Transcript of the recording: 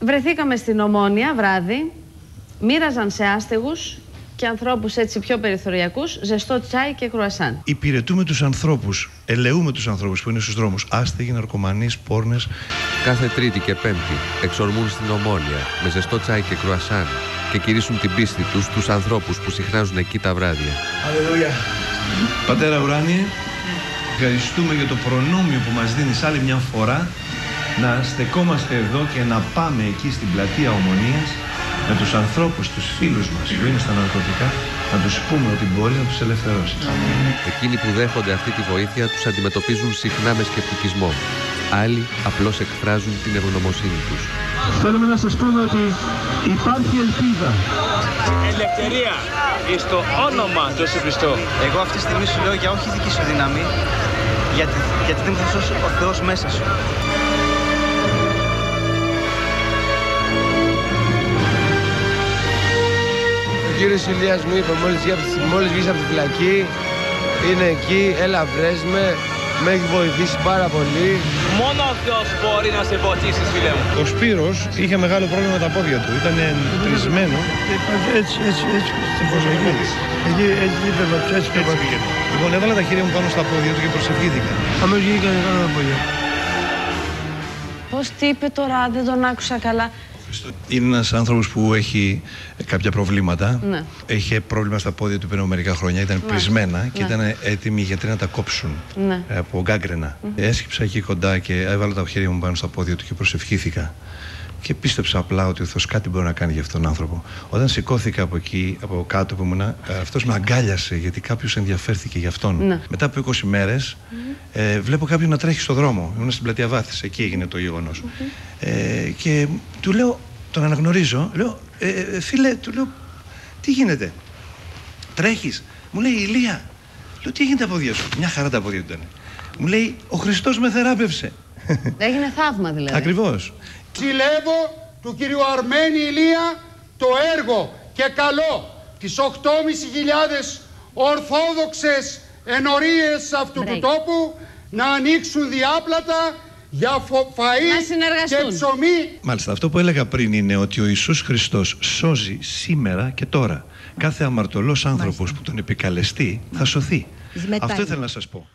Βρεθήκαμε στην Ομόνια βράδυ, μοίραζαν σε άστεγους και ανθρώπους έτσι πιο περιθωριακούς ζεστό τσάι και κρουασάν. Υπηρετούμε τους ανθρώπους, ελεούμε τους ανθρώπους που είναι στους δρόμους, άστεγοι, ναρκωμανείς, πόρνες. Κάθε Τρίτη και Πέμπτη εξορμούν στην Ομόνια με ζεστό τσάι και κρουασάν και κηρύσουν την πίστη τους στους ανθρώπους που συχνάζουν εκεί τα βράδια. Αλληλούια. Πατέρα Ουράνιε, ευχαριστούμε για το προνόμιο που μας δίνεις άλλη μια φορά να στεκόμαστε εδώ και να πάμε εκεί στην πλατεία Ομονίας με τους ανθρώπους, τους φίλους μας που είναι στα ναρκωτικά, να τους πούμε ότι μπορεί να τους ελευθερώσει. Εκείνοι που δέχονται αυτή τη βοήθεια τους αντιμετωπίζουν συχνά με σκεπτικισμό. Άλλοι απλώς εκφράζουν την ευγνωμοσύνη τους. Θέλουμε να σας πούμε ότι υπάρχει ελπίδα. Ελευθερία στο όνομα του Ιησού Χριστού. Εγώ αυτή τη στιγμή σου λέω για όχι δική σου δύναμη, γιατί δεν θα σώσει ο Θεός μέσα σου. Ο κύριος Ηλίας μου είπε μόλις βγεις από τη φυλακή, είναι εκεί, έλα βρες με έχει βοηθήσει πάρα πολύ. Μόνο ο Θεός μπορεί να σε βοηθήσει, φίλε μου. Ο Σπύρος είχε μεγάλο πρόβλημα με τα πόδια του, ήταν τρισμένο. Έτσι, εκεί είπε, έτσι πήγε. Λοιπόν, έβαλα τα χέρια μου πάνω στα πόδια του και προσευχήθηκα. Αμέσως γίνηκαν κάτω τα πόδια. Πώς τι είπε τώρα, δεν τον άκουσα καλά. Είναι ένας άνθρωπος που έχει κάποια προβλήματα. Ναι. Είχε πρόβλημα στα πόδια του πριν από μερικά χρόνια. Ήταν πλεισμένα και ήταν έτοιμοι οι γιατροί να τα κόψουν από γκάγκρενα. Έσκυψα εκεί κοντά και έβαλα τα χέρια μου πάνω στα πόδια του και προσευχήθηκα. Και πίστεψα απλά ότι ο Θεός κάτι μπορεί να κάνει για αυτόν τον άνθρωπο. Όταν σηκώθηκα από εκεί, από κάτω που ήμουνα, αυτός με αγκάλιασε γιατί κάποιος ενδιαφέρθηκε για αυτόν. Μετά από 20 μέρες, βλέπω κάποιον να τρέχει στο δρόμο. Ήμουν στην πλατεία Βάθης, εκεί έγινε το γεγονός. Και του λέω, τον αναγνωρίζω, λέω, φίλε, του λέω, τι γίνεται, τρέχεις? Μου λέει, Ηλία. Λέω, τι έγινε τα πόδια σου? Μια χαρά τα πόδια του ήταν. Μου λέει, ο Χριστός με θεράπευσε. Έγινε θαύμα δηλαδή. Ακριβώς. Συλλεύω του κυρίου Αρμένη Ηλία το έργο και καλό τις 8.500 ορθόδοξες ενορίες αυτού του τόπου να ανοίξουν διάπλατα για φαΐ και ψωμί. Μάλιστα, αυτό που έλεγα πριν είναι ότι ο Ιησούς Χριστός σώζει σήμερα και τώρα. Κάθε αμαρτωλός άνθρωπος που τον επικαλεστεί θα σωθεί. Αυτό ήθελα να σας πω.